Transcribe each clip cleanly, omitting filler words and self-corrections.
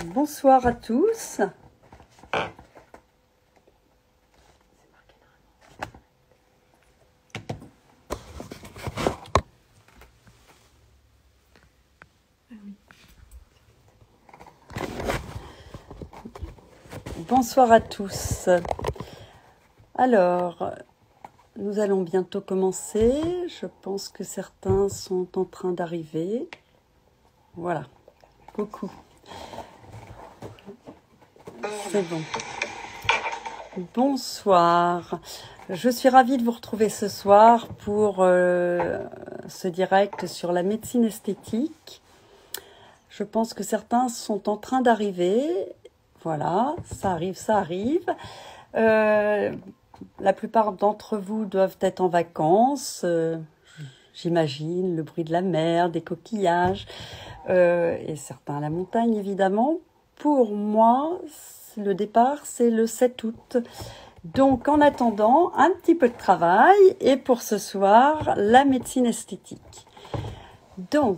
Bonsoir à tous. Bonsoir à tous. Alors, nous allons bientôt commencer. Je pense que certains sont en train d'arriver. Voilà. Coucou. C'est bon. Bonsoir. Je suis ravie de vous retrouver ce soir pour ce direct sur la médecine esthétique. Je pense que certains sont en train d'arriver. Voilà, ça arrive, ça arrive. La plupart d'entre vous doivent être en vacances. J'imagine le bruit de la mer, des coquillages, et certains à la montagne évidemment. Pour moi, le départ c'est le 7 août. Donc en attendant, un petit peu de travail et pour ce soir, la médecine esthétique. Donc,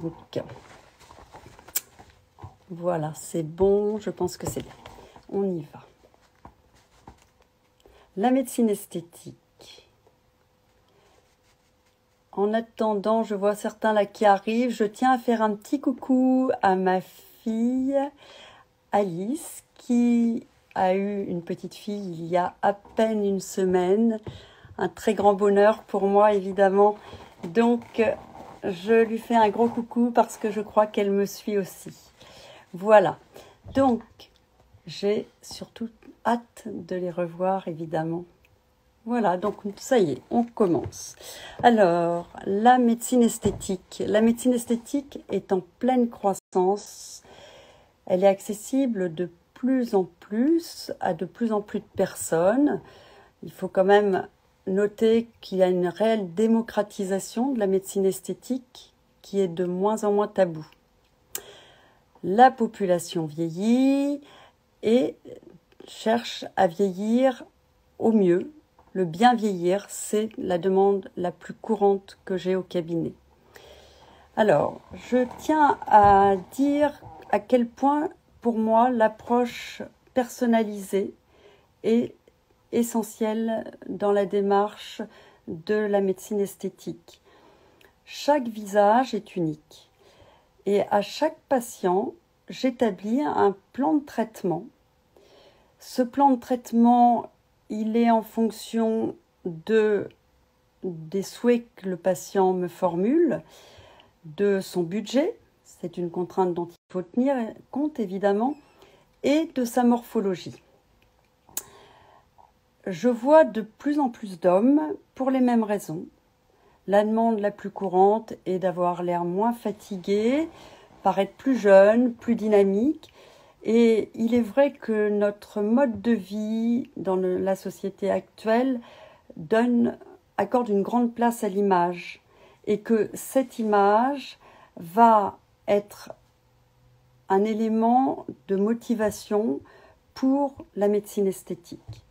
voilà, c'est bon, je pense que c'est bien. On y va. La médecine esthétique. En attendant, je vois certains là qui arrivent. Je tiens à faire un petit coucou à ma fille Alice qui a eu une petite fille il y a à peine une semaine. Un très grand bonheur pour moi évidemment. Donc je lui fais un gros coucou parce que je crois qu'elle me suit aussi. Voilà. Donc j'ai surtout hâte de les revoir évidemment. Voilà, donc ça y est, on commence. Alors, la médecine esthétique. La médecine esthétique est en pleine croissance. Elle est accessible de plus en plus à de plus en plus de personnes. Il faut quand même noter qu'il y a une réelle démocratisation de la médecine esthétique qui est de moins en moins taboue. La population vieillit et cherche à vieillir au mieux. Le bien vieillir, c'est la demande la plus courante que j'ai au cabinet. Alors, je tiens à dire à quel point, pour moi, l'approche personnalisée est essentielle dans la démarche de la médecine esthétique. Chaque visage est unique et à chaque patient, j'établis un plan de traitement. Ce plan de traitement, il est en fonction des souhaits que le patient me formule, de son budget, c'est une contrainte dont il faut tenir compte évidemment, et de sa morphologie. Je vois de plus en plus d'hommes pour les mêmes raisons. La demande la plus courante est d'avoir l'air moins fatigué, paraître plus jeune, plus dynamique. Et il est vrai que notre mode de vie dans la société actuelle accorde une grande place à l'image et que cette image va être un élément de motivation pour la médecine esthétique.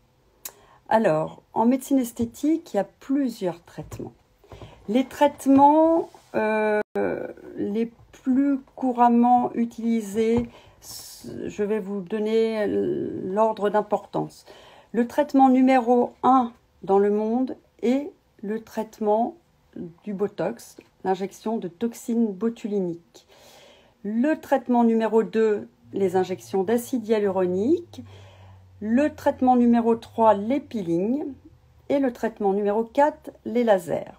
Alors, en médecine esthétique, il y a plusieurs traitements. Les traitements les plus couramment utilisés, je vais vous donner l'ordre d'importance. Le traitement numéro 1 dans le monde est le traitement du Botox, l'injection de toxines botuliniques. Le traitement numéro 2, les injections d'acide hyaluronique. Le traitement numéro 3, les peelings. Et le traitement numéro 4, les lasers.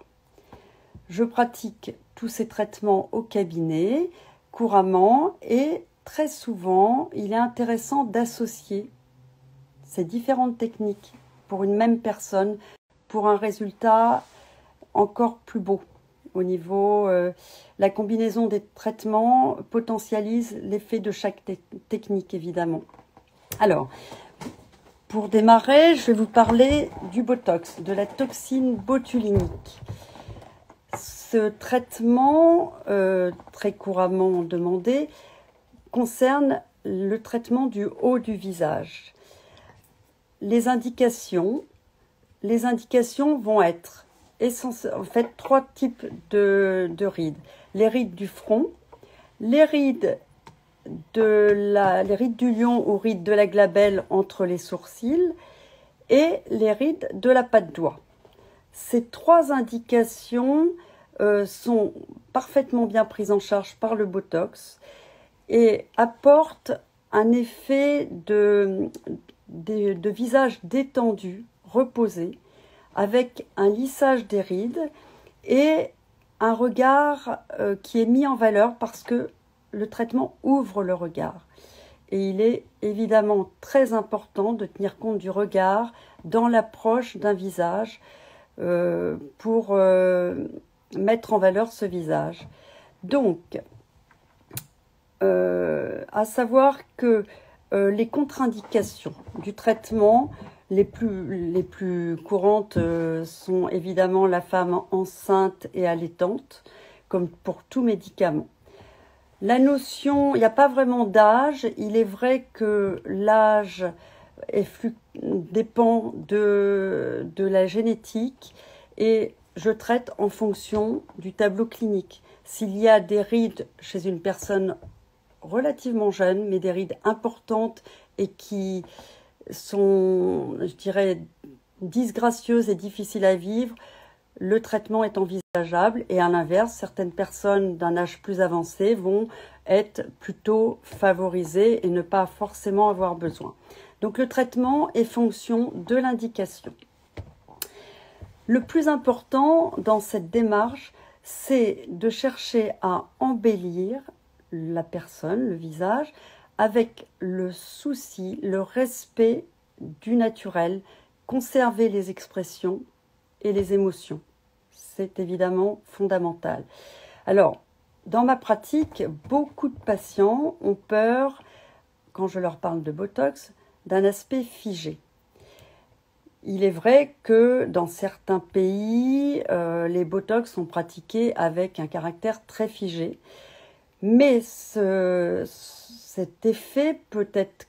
Je pratique tous ces traitements au cabinet, couramment, et très souvent, il est intéressant d'associer ces différentes techniques pour une même personne pour un résultat encore plus beau. Au niveau, la combinaison des traitements potentialise l'effet de chaque technique, évidemment. Alors, pour démarrer, je vais vous parler du Botox, de la toxine botulinique. Ce traitement, très couramment demandé, concerne le traitement du haut du visage. Les indications vont être en fait 3 types de rides. Les rides du front, les rides les rides du lion ou rides de la glabelle entre les sourcils et les rides de la patte doigt. Ces trois indications sont parfaitement bien prises en charge par le Botox et apportent un effet de visage détendu, reposé, avec un lissage des rides et un regard qui est mis en valeur parce que le traitement ouvre le regard. Et il est évidemment très important de tenir compte du regard dans l'approche d'un visage pour mettre en valeur ce visage. Donc, à savoir que les contre-indications du traitement les plus courantes sont évidemment la femme enceinte et allaitante, comme pour tout médicament. La notion, il n'y a pas vraiment d'âge. Il est vrai que l'âge dépend de la génétique et je traite en fonction du tableau clinique. S'il y a des rides chez une personne relativement jeune, mais des rides importantes et qui sont, je dirais, disgracieuses et difficiles à vivre, le traitement est envisageable. Et à l'inverse, certaines personnes d'un âge plus avancé vont être plutôt favorisées et ne pas forcément avoir besoin. Donc le traitement est fonction de l'indication. Le plus important dans cette démarche, c'est de chercher à embellir la personne, le visage, avec le souci, le respect du naturel, conserver les expressions et les émotions. C'est évidemment fondamental. Alors, dans ma pratique, beaucoup de patients ont peur, quand je leur parle de Botox, d'un aspect figé. Il est vrai que dans certains pays, les Botox sont pratiqués avec un caractère très figé. Mais cet effet peut être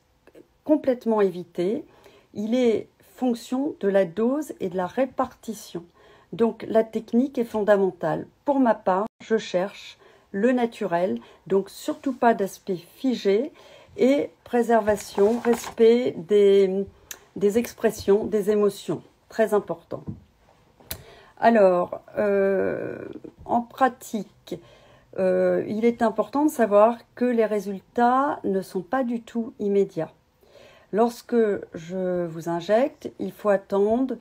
complètement évité. Il est fonction de la dose et de la répartition. Donc la technique est fondamentale. Pour ma part, je cherche le naturel, donc surtout pas d'aspect figé et préservation, respect des expressions, des émotions. Très important. Alors, en pratique, il est important de savoir que les résultats ne sont pas du tout immédiats. Lorsque je vous injecte, il faut attendre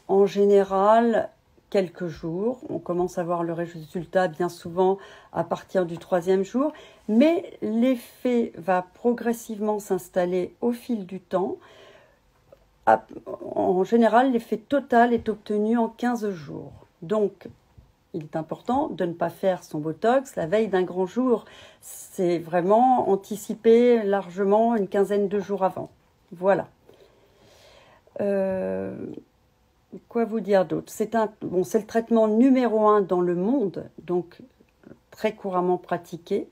en général quelques jours. On commence à voir le résultat bien souvent à partir du 3e jour, mais l'effet va progressivement s'installer au fil du temps. En général, l'effet total est obtenu en 15 jours. Donc, il est important de ne pas faire son Botox la veille d'un grand jour. C'est vraiment anticiper largement une quinzaine de jours avant. Voilà. Quoi vous dire d'autre? C'est le traitement numéro 1 dans le monde, donc très couramment pratiqué.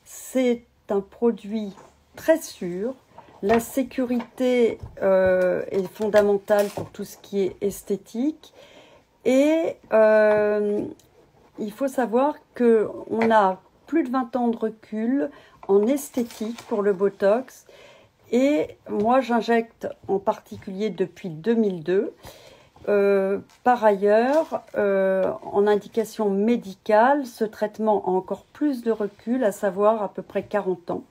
C'est un produit très sûr. La sécurité est fondamentale pour tout ce qui est esthétique. Et il faut savoir qu'on a plus de 20 ans de recul en esthétique pour le Botox. Et moi, j'injecte en particulier depuis 2002. Par ailleurs, en indication médicale, ce traitement a encore plus de recul, à savoir à peu près 40 ans,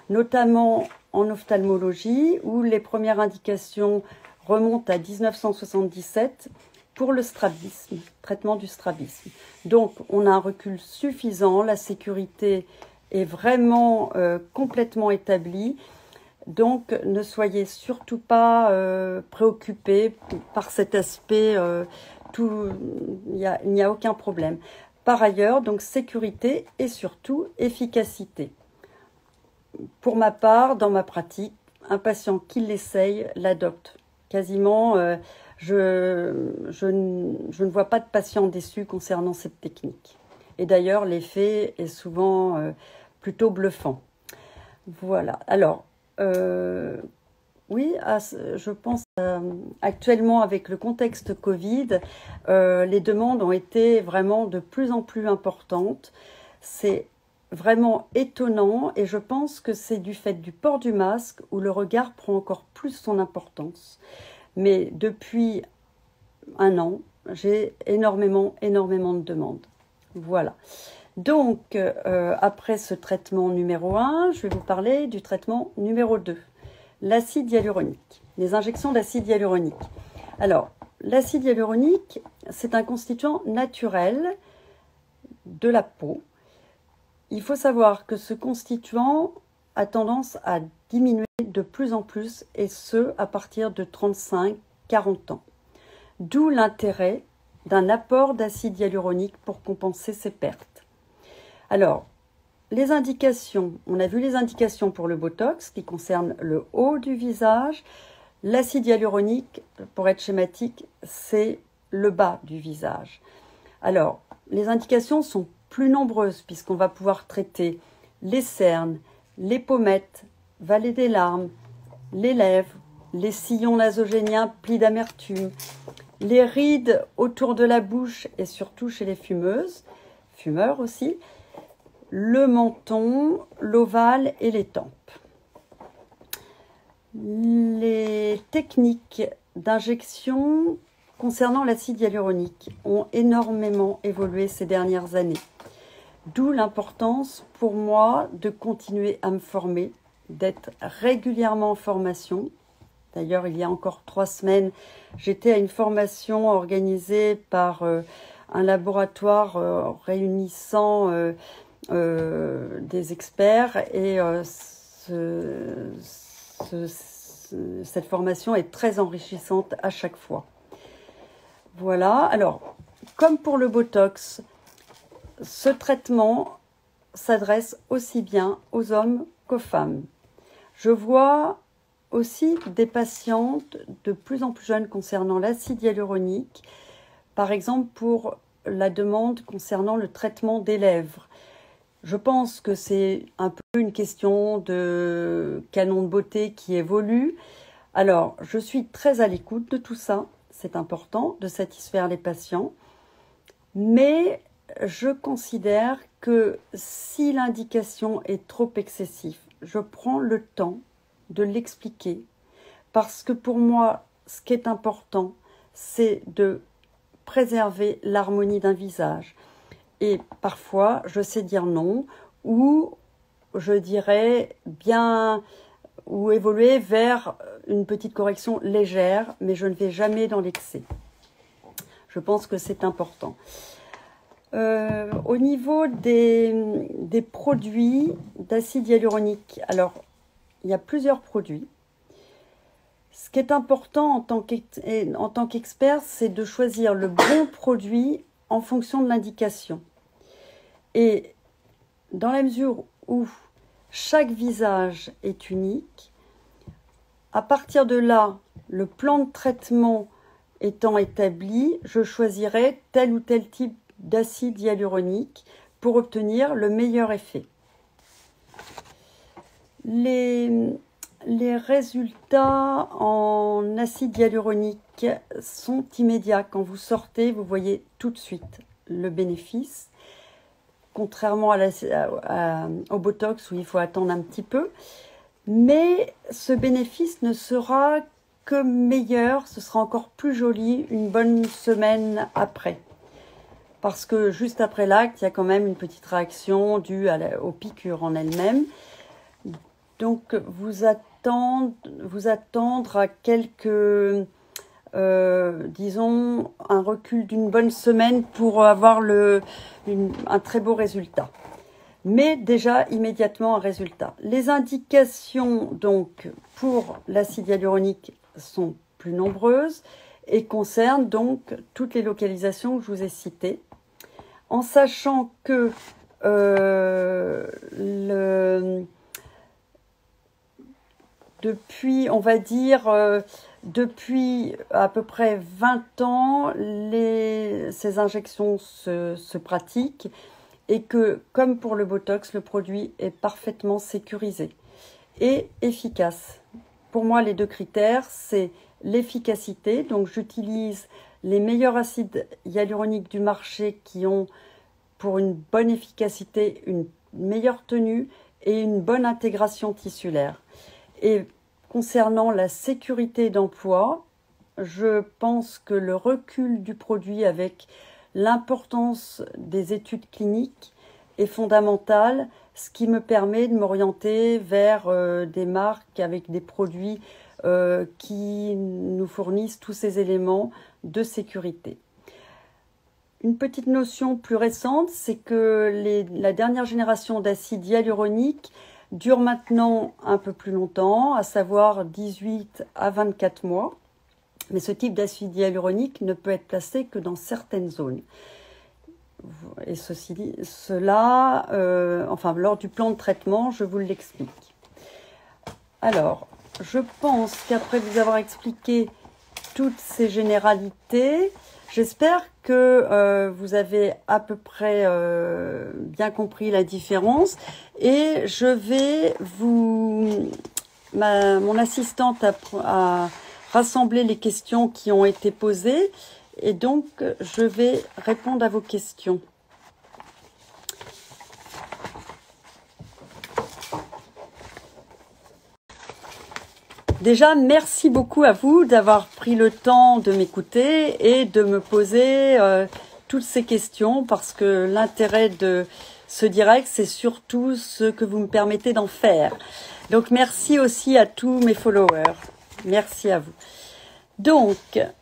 notamment en ophtalmologie, où les premières indications remontent à 1977 pour le strabisme, traitement du strabisme. Donc, on a un recul suffisant, la sécurité est vraiment complètement établie. Donc, ne soyez surtout pas préoccupés par cet aspect, il n'y a aucun problème. Par ailleurs, donc sécurité et surtout efficacité. Pour ma part, dans ma pratique, un patient qui l'essaye l'adopte. Quasiment, je ne vois pas de patient déçu concernant cette technique. Et d'ailleurs, l'effet est souvent plutôt bluffant. Voilà. Alors, oui, je pense actuellement avec le contexte Covid, les demandes ont été vraiment de plus en plus importantes. C'est vraiment étonnant et je pense que c'est du fait du port du masque où le regard prend encore plus son importance. Mais depuis un an, j'ai énormément de demandes. Voilà. Donc, après ce traitement numéro 1, je vais vous parler du traitement numéro 2, l'acide hyaluronique, les injections d'acide hyaluronique. Alors, l'acide hyaluronique, c'est un constituant naturel de la peau. Il faut savoir que ce constituant a tendance à diminuer de plus en plus, et ce, à partir de 35-40 ans. D'où l'intérêt d'un apport d'acide hyaluronique pour compenser ces pertes. Alors, les indications, on a vu les indications pour le Botox qui concernent le haut du visage. L'acide hyaluronique, pour être schématique, c'est le bas du visage. Alors, les indications sont plus nombreuses puisqu'on va pouvoir traiter les cernes, les pommettes, vallées des larmes, les lèvres, les sillons nasogéniens, plis d'amertume, les rides autour de la bouche et surtout chez les fumeuses, fumeurs aussi, le menton, l'ovale et les tempes. Les techniques d'injection concernant l'acide hyaluronique ont énormément évolué ces dernières années. D'où l'importance pour moi de continuer à me former, d'être régulièrement en formation. D'ailleurs, il y a encore 3 semaines, j'étais à une formation organisée par un laboratoire réunissant des experts et cette formation est très enrichissante à chaque fois. Voilà, alors, comme pour le Botox, ce traitement s'adresse aussi bien aux hommes qu'aux femmes. Je vois aussi des patientes de plus en plus jeunes concernant l'acide hyaluronique, par exemple pour la demande concernant le traitement des lèvres. Je pense que c'est un peu une question de canon de beauté qui évolue. Alors, je suis très à l'écoute de tout ça. C'est important de satisfaire les patients. Mais je considère que si l'indication est trop excessive, je prends le temps de l'expliquer. Parce que pour moi, ce qui est important, c'est de préserver l'harmonie d'un visage. Et parfois, je sais dire non, ou je dirais bien, ou évoluer vers une petite correction légère, mais je ne vais jamais dans l'excès. Je pense que c'est important. Au niveau des produits d'acide hyaluronique, alors, il y a plusieurs produits. Ce qui est important en tant qu'expert, c'est de choisir le bon produit en fonction de l'indication. Et dans la mesure où chaque visage est unique, à partir de là, le plan de traitement étant établi, je choisirai tel ou tel type d'acide hyaluronique pour obtenir le meilleur effet. Les résultats en acide hyaluronique sont immédiats. Quand vous sortez, vous voyez tout de suite le bénéfice, contrairement au Botox où il faut attendre un petit peu. Mais ce bénéfice ne sera que meilleur, ce sera encore plus joli une bonne semaine après. Parce que juste après l'acte, il y a quand même une petite réaction due aux piqûres en elles-mêmes. Donc, vous attendre à quelques, disons, un recul d'une bonne semaine pour avoir un très beau résultat. Mais déjà, immédiatement, un résultat. Les indications, donc, pour l'acide hyaluronique sont plus nombreuses et concernent donc toutes les localisations que je vous ai citées. En sachant que depuis, on va dire, depuis à peu près 20 ans, ces injections se pratiquent et que, comme pour le Botox, le produit est parfaitement sécurisé et efficace. Pour moi, les 2 critères, c'est l'efficacité. Donc, j'utilise les meilleurs acides hyaluroniques du marché qui ont, pour une bonne efficacité, une meilleure tenue et une bonne intégration tissulaire. Et concernant la sécurité d'emploi, je pense que le recul du produit avec l'importance des études cliniques est fondamental, ce qui me permet de m'orienter vers des marques avec des produits qui nous fournissent tous ces éléments de sécurité. Une petite notion plus récente, c'est que la dernière génération d'acide hyaluronique dure maintenant un peu plus longtemps, à savoir 18 à 24 mois. Mais ce type d'acide hyaluronique ne peut être placé que dans certaines zones. Et lors du plan de traitement, je vous l'explique. Alors, je pense qu'après vous avoir expliqué toutes ces généralités, j'espère que vous avez à peu près bien compris la différence. Et je vais mon assistante a rassembler les questions qui ont été posées et donc je vais répondre à vos questions. Déjà, merci beaucoup à vous d'avoir pris le temps de m'écouter et de me poser toutes ces questions parce que l'intérêt de ce direct, c'est surtout ce que vous me permettez d'en faire. Donc, merci aussi à tous mes followers. Merci à vous. Donc,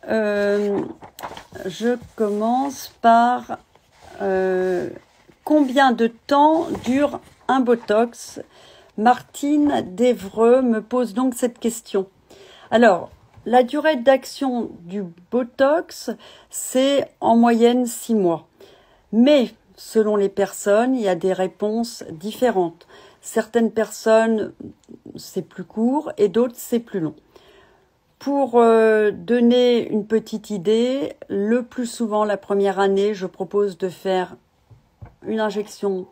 je commence par combien de temps dure un Botox? Martine d'Evreux me pose donc cette question. Alors, la durée d'action du Botox, c'est en moyenne 6 mois. Mais, selon les personnes, il y a des réponses différentes. Certaines personnes, c'est plus court et d'autres, c'est plus long. Pour donner une petite idée, le plus souvent, la première année, je propose de faire une injection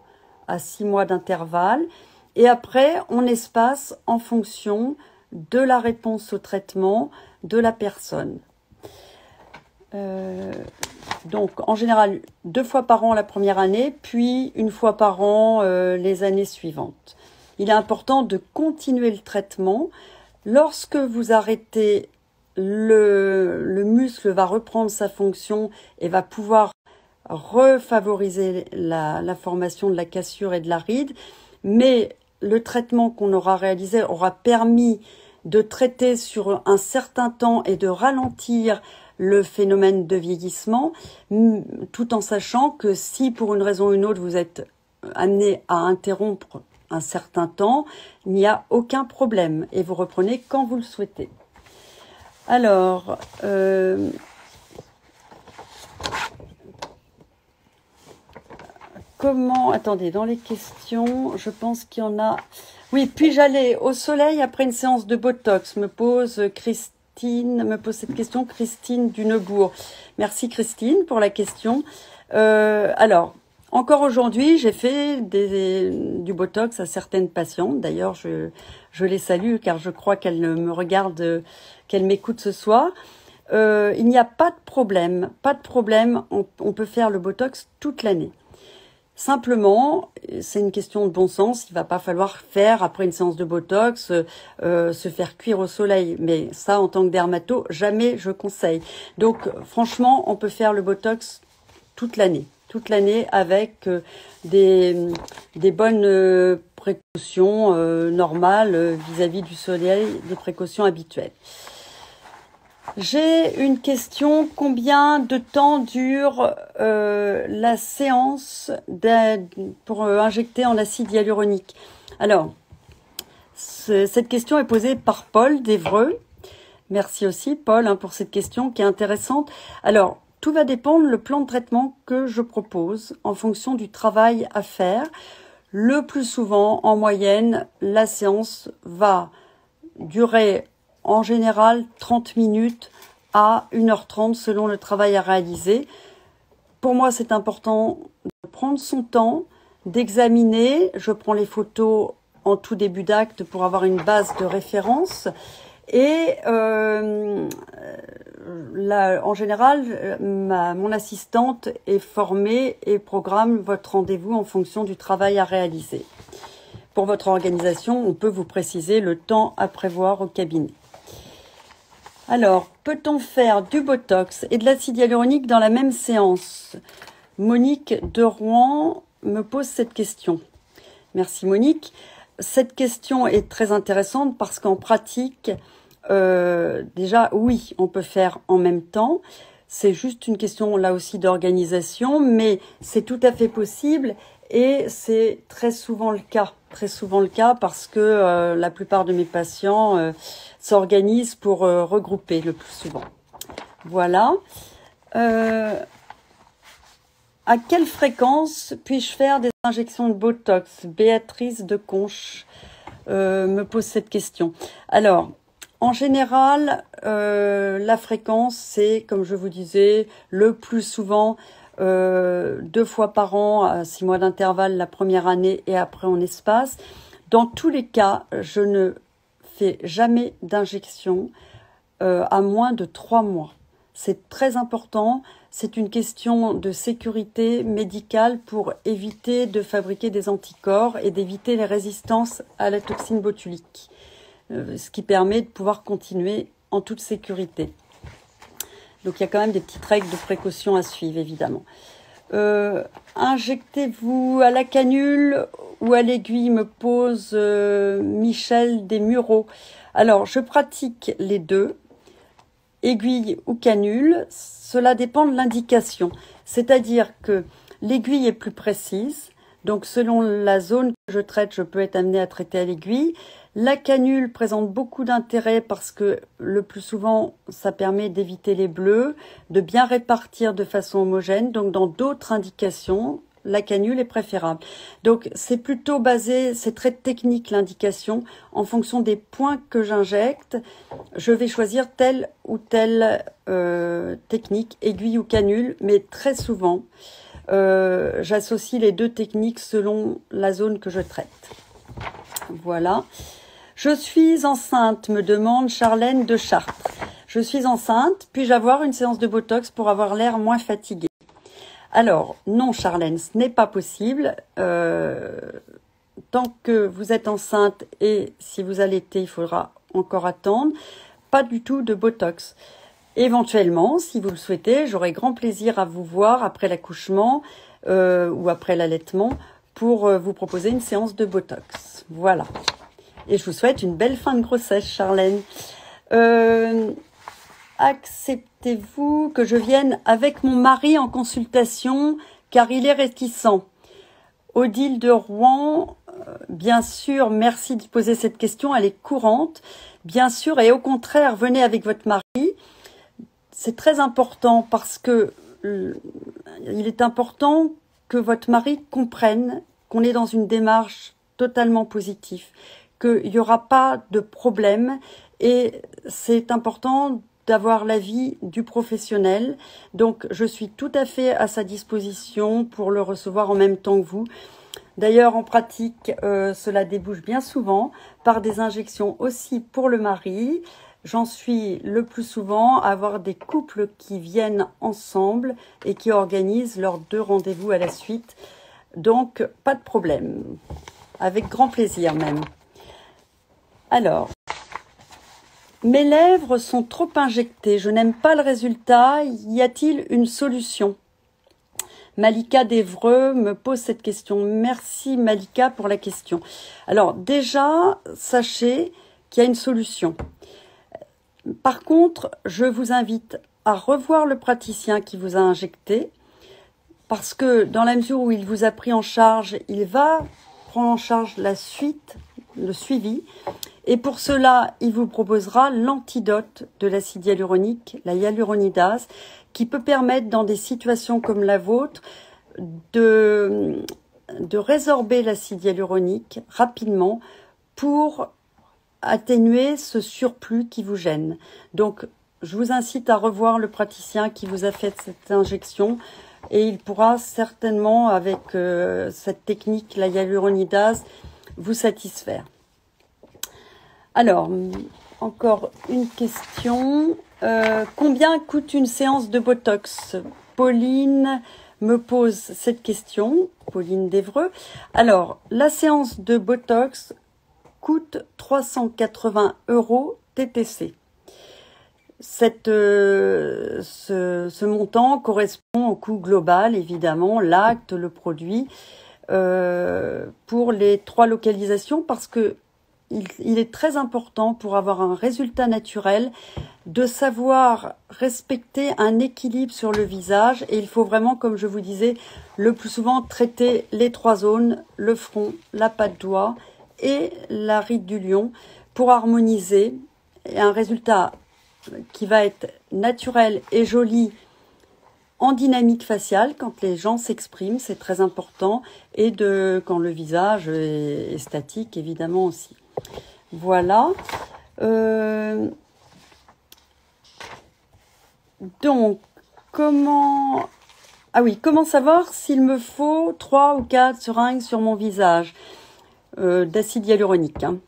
à 6 mois d'intervalle. Et après, on espace en fonction de la réponse au traitement de la personne. Donc, en général, 2 fois par an la première année, puis 1 fois par an les années suivantes. Il est important de continuer le traitement. Lorsque vous arrêtez, le muscle va reprendre sa fonction et va pouvoir refavoriser la formation de la cassure et de la ride. Mais le traitement qu'on aura réalisé aura permis de traiter sur un certain temps et de ralentir le phénomène de vieillissement, tout en sachant que si pour une raison ou une autre vous êtes amené à interrompre un certain temps, il n'y a aucun problème et vous reprenez quand vous le souhaitez. Alors, attendez, dans les questions, je pense qu'il y en a. Oui, puis-je aller au soleil après une séance de Botox? Me pose cette question Christine du Neubourg. Merci Christine pour la question. Alors, encore aujourd'hui, j'ai fait du Botox à certaines patientes. D'ailleurs, je les salue car je crois qu'elles me regardent, qu'elles m'écoutent ce soir. Il n'y a pas de problème. On peut faire le Botox toute l'année. Simplement, c'est une question de bon sens, il va pas falloir faire, après une séance de Botox, se faire cuire au soleil. Mais ça, en tant que dermato, jamais je conseille. Donc, franchement, on peut faire le Botox toute l'année avec des bonnes précautions normales vis-à-vis du soleil, des précautions habituelles. J'ai une question. Combien de temps dure la séance pour injecter en acide hyaluronique? Alors, cette question est posée par Paul d'Evreux. Merci aussi Paul pour cette question qui est intéressante. Alors, tout va dépendre le plan de traitement que je propose en fonction du travail à faire. Le plus souvent, en moyenne, la séance va durer en général 30 minutes à 1h30 selon le travail à réaliser. Pour moi, c'est important de prendre son temps, d'examiner. Je prends les photos en tout début d'acte pour avoir une base de référence. Et là, en général, mon assistante est formée et programme votre rendez-vous en fonction du travail à réaliser. Pour votre organisation, on peut vous préciser le temps à prévoir au cabinet. Alors, peut-on faire du Botox et de l'acide hyaluronique dans la même séance? Monique de Rouen me pose cette question. Merci Monique. Cette question est très intéressante parce qu'en pratique, déjà oui, on peut faire en même temps. C'est juste une question là aussi d'organisation, mais c'est tout à fait possible et c'est très souvent le cas. Très souvent le cas parce que la plupart de mes patients s'organisent pour regrouper le plus souvent. Voilà. À quelle fréquence puis-je faire des injections de Botox? Béatrice de Conche me pose cette question. Alors, en général, la fréquence, c'est, comme je vous disais, le plus souvent 2 fois par an, à 6 mois d'intervalle la première année et après en espace. Dans tous les cas, je ne fais jamais d'injection à moins de 3 mois. C'est très important. C'est une question de sécurité médicale pour éviter de fabriquer des anticorps et d'éviter les résistances à la toxine botulique, ce qui permet de pouvoir continuer en toute sécurité. Donc il y a quand même des petites règles de précaution à suivre, évidemment. Injectez-vous à la canule ou à l'aiguille, me pose Michel Desmureaux. Alors, je pratique les deux. Aiguille ou canule, cela dépend de l'indication. C'est-à-dire que l'aiguille est plus précise, donc selon la zone que je traite, je peux être amenée à traiter à l'aiguille. La canule présente beaucoup d'intérêt parce que le plus souvent, ça permet d'éviter les bleus, de bien répartir de façon homogène. Donc dans d'autres indications, la canule est préférable. Donc c'est plutôt basé, c'est très technique l'indication. En fonction des points que j'injecte, je vais choisir telle ou telle technique, aiguille ou canule, mais très souvent, j'associe les deux techniques selon la zone que je traite. Voilà. Je suis enceinte, me demande Charlène de Chartres. Je suis enceinte, puis-je avoir une séance de Botox pour avoir l'air moins fatiguée? Alors, non Charlène, ce n'est pas possible. Tant que vous êtes enceinte et si vous allaitez, il faudra encore attendre. Pas du tout de Botox. Éventuellement, si vous le souhaitez, j'aurai grand plaisir à vous voir après l'accouchement ou après l'allaitement pour vous proposer une séance de Botox. Voilà. Et je vous souhaite une belle fin de grossesse, Charlène. Acceptez-vous que je vienne avec mon mari en consultation car il est réticent? Odile de Rouen, bien sûr, merci de poser cette question, elle est courante. Bien sûr, et au contraire, venez avec votre mari. C'est très important parce que il est important que votre mari comprenne qu'on est dans une démarche totalement positive, qu'il n'y aura pas de problème et c'est important d'avoir l'avis du professionnel. Donc, je suis tout à fait à sa disposition pour le recevoir en même temps que vous. D'ailleurs, en pratique, cela débouche bien souvent par des injections aussi pour le mari. J'en suis le plus souvent à avoir des couples qui viennent ensemble et qui organisent leurs 2 rendez-vous à la suite. Donc, pas de problème. Avec grand plaisir même. Alors, mes lèvres sont trop injectées. Je n'aime pas le résultat. Y a-t-il une solution? Malika d'Evreux me pose cette question. Merci Malika pour la question. Alors déjà, sachez qu'il y a une solution. Par contre, je vous invite à revoir le praticien qui vous a injecté parce que dans la mesure où il vous a pris en charge, il va prendre en charge la suite, le suivi. Et pour cela, il vous proposera l'antidote de l'acide hyaluronique, la hyaluronidase, qui peut permettre dans des situations comme la vôtre de résorber l'acide hyaluronique rapidement pour atténuer ce surplus qui vous gêne. Donc, je vous incite à revoir le praticien qui vous a fait cette injection et il pourra certainement, avec cette technique, la hyaluronidase, vous satisfaire. Alors, encore une question. Combien coûte une séance de Botox? Pauline me pose cette question, Pauline d'Évreux. Alors, la séance de Botox coûte 380 € TTC. Ce montant correspond au coût global, évidemment, l'acte, le produit, pour les 3 localisations, parce que il est très important pour avoir un résultat naturel de savoir respecter un équilibre sur le visage, et il faut vraiment, comme je vous disais, le plus souvent traiter les 3 zones, le front, la patte d'oie et la ride du lion, pour harmoniser un résultat qui va être naturel et joli en dynamique faciale quand les gens s'expriment, c'est très important, et quand le visage est statique, évidemment aussi. Voilà. Donc, comment savoir s'il me faut 3 ou 4 seringues sur mon visage d'acide hyaluronique, hein.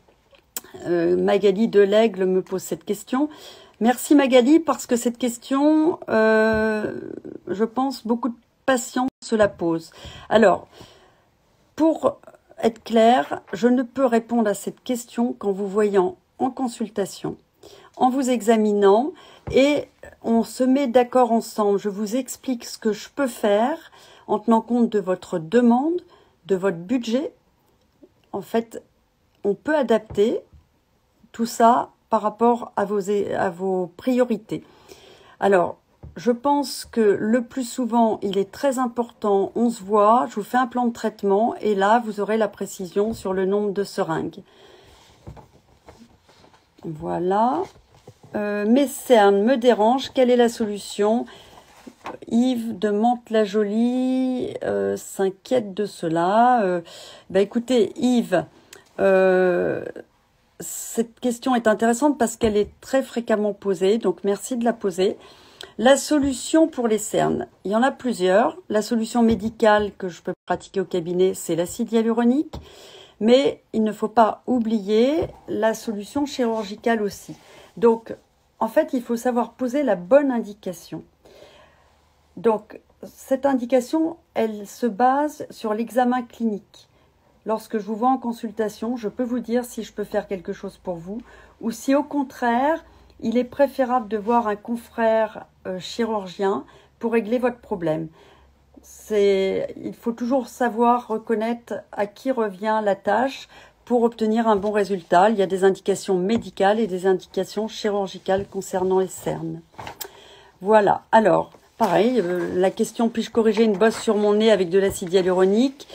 Magali Delaigle me pose cette question. Merci Magali, parce que cette question, je pense, beaucoup de patients se la posent. Alors, pour être clair, je ne peux répondre à cette question qu'en vous voyant en consultation, en vous examinant, et on se met d'accord ensemble. Je vous explique ce que je peux faire en tenant compte de votre demande, de votre budget. En fait, on peut adapter tout ça par rapport à vos priorités. Alors, je pense que le plus souvent, il est très important, on se voit, je vous fais un plan de traitement, et là, vous aurez la précision sur le nombre de seringues. Voilà. Mes cernes me dérangent, quelle est la solution? Yves de Mantes-la-Jolie s'inquiète de cela. Écoutez, Yves, cette question est intéressante parce qu'elle est très fréquemment posée, donc merci de la poser. La solution pour les cernes, il y en a plusieurs. La solution médicale que je peux pratiquer au cabinet, c'est l'acide hyaluronique, mais il ne faut pas oublier la solution chirurgicale aussi. Donc, en fait, il faut savoir poser la bonne indication. Donc, cette indication, elle se base sur l'examen clinique. Lorsque je vous vois en consultation, je peux vous dire si je peux faire quelque chose pour vous, ou si au contraire, il est préférable de voir un confrère chirurgien pour régler votre problème. Il faut toujours savoir reconnaître à qui revient la tâche pour obtenir un bon résultat. Il y a des indications médicales et des indications chirurgicales concernant les cernes. Voilà. Alors, pareil, la question, puis-je corriger une bosse sur mon nez avec de l'acide hyaluronique?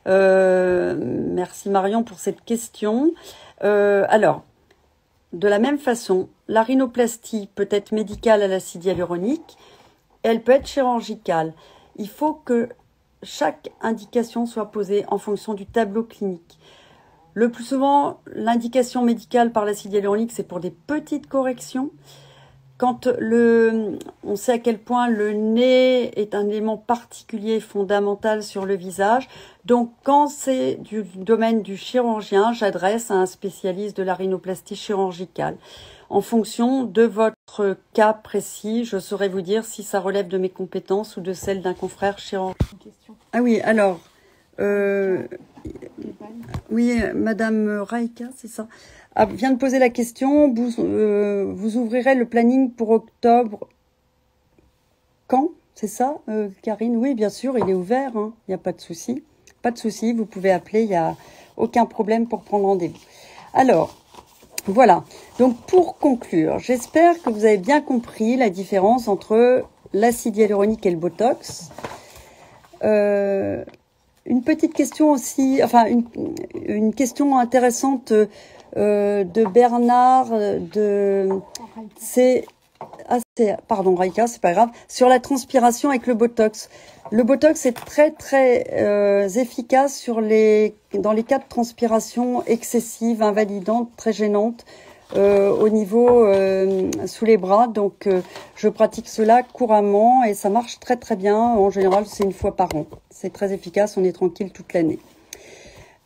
Merci Marion pour cette question. Alors, de la même façon, la rhinoplastie peut être médicale à l'acide hyaluronique, elle peut être chirurgicale. Il faut que chaque indication soit posée en fonction du tableau clinique. Le plus souvent, l'indication médicale par l'acide hyaluronique, c'est pour des petites corrections. Quand on sait à quel point le nez est un élément particulier, fondamental sur le visage. Donc, quand c'est du domaine du chirurgien, j'adresse à un spécialiste de la rhinoplastie chirurgicale. En fonction de votre cas précis, je saurais vous dire si ça relève de mes compétences ou de celles d'un confrère chirurgien. Ah oui, alors, oui, Madame Raïka, c'est ça, vient de poser la question. Vous ouvrirez le planning pour octobre. Quand? C'est ça, Karine? Oui, bien sûr, il est ouvert, hein. Il n'y a pas de souci. Pas de souci, vous pouvez appeler, il n'y a aucun problème pour prendre rendez-vous. Alors, voilà. Donc, pour conclure, j'espère que vous avez bien compris la différence entre l'acide hyaluronique et le Botox. Une petite question aussi, enfin, une question intéressante de Bernard, pardon, Raïka, c'est pas grave, sur la transpiration avec le Botox. Le Botox est très efficace dans les cas de transpiration excessive, invalidante, très gênante au niveau sous les bras. Donc je pratique cela couramment et ça marche très bien. En général, c'est 1 fois par an. C'est très efficace, on est tranquille toute l'année.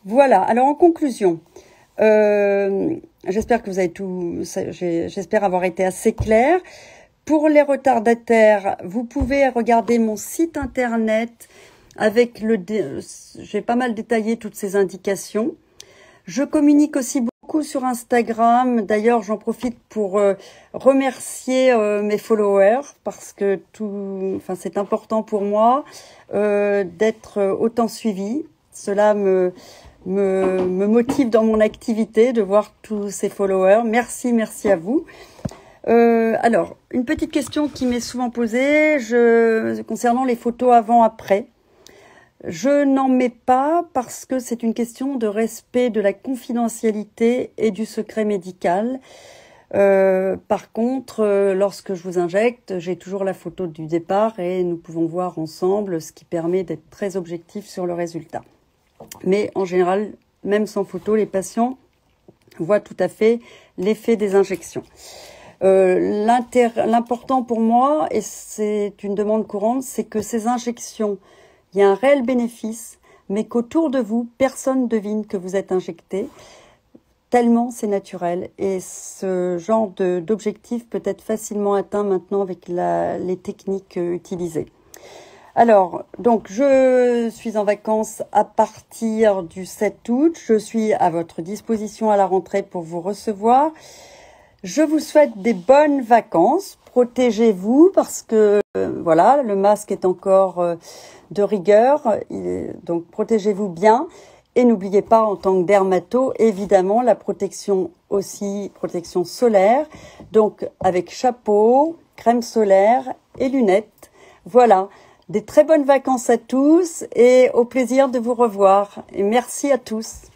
Voilà, alors en conclusion, j'espère que vous avez j'espère avoir été assez clair. Pour les retardataires, vous pouvez regarder mon site internet avec j'ai pas mal détaillé toutes ces indications. Je communique aussi beaucoup sur Instagram. D'ailleurs, j'en profite pour remercier mes followers parce que c'est important pour moi d'être autant suivi. Cela me motive dans mon activité de voir tous ces followers. Merci à vous. Alors, une petite question qui m'est souvent posée concernant les photos avant-après. Je n'en mets pas parce que c'est une question de respect de la confidentialité et du secret médical. Par contre, lorsque je vous injecte, j'ai toujours la photo du départ et nous pouvons voir ensemble, ce qui permet d'être très objectif sur le résultat. Mais en général, même sans photo, les patients voient tout à fait l'effet des injections. L'important pour moi, et c'est une demande courante, c'est que ces injections, il y a un réel bénéfice, mais qu'autour de vous, personne ne devine que vous êtes injecté, tellement c'est naturel. Et ce genre d'objectif peut être facilement atteint maintenant avec les techniques utilisées. Alors, donc, je suis en vacances à partir du 7 août. Je suis à votre disposition à la rentrée pour vous recevoir. Je vous souhaite des bonnes vacances. Protégez-vous parce que, voilà, le masque est encore de rigueur. Donc, protégez-vous bien. Et n'oubliez pas, en tant que dermato, évidemment, la protection aussi, protection solaire. Donc, avec chapeau, crème solaire et lunettes. Voilà. Des très bonnes vacances à tous et au plaisir de vous revoir. Et merci à tous.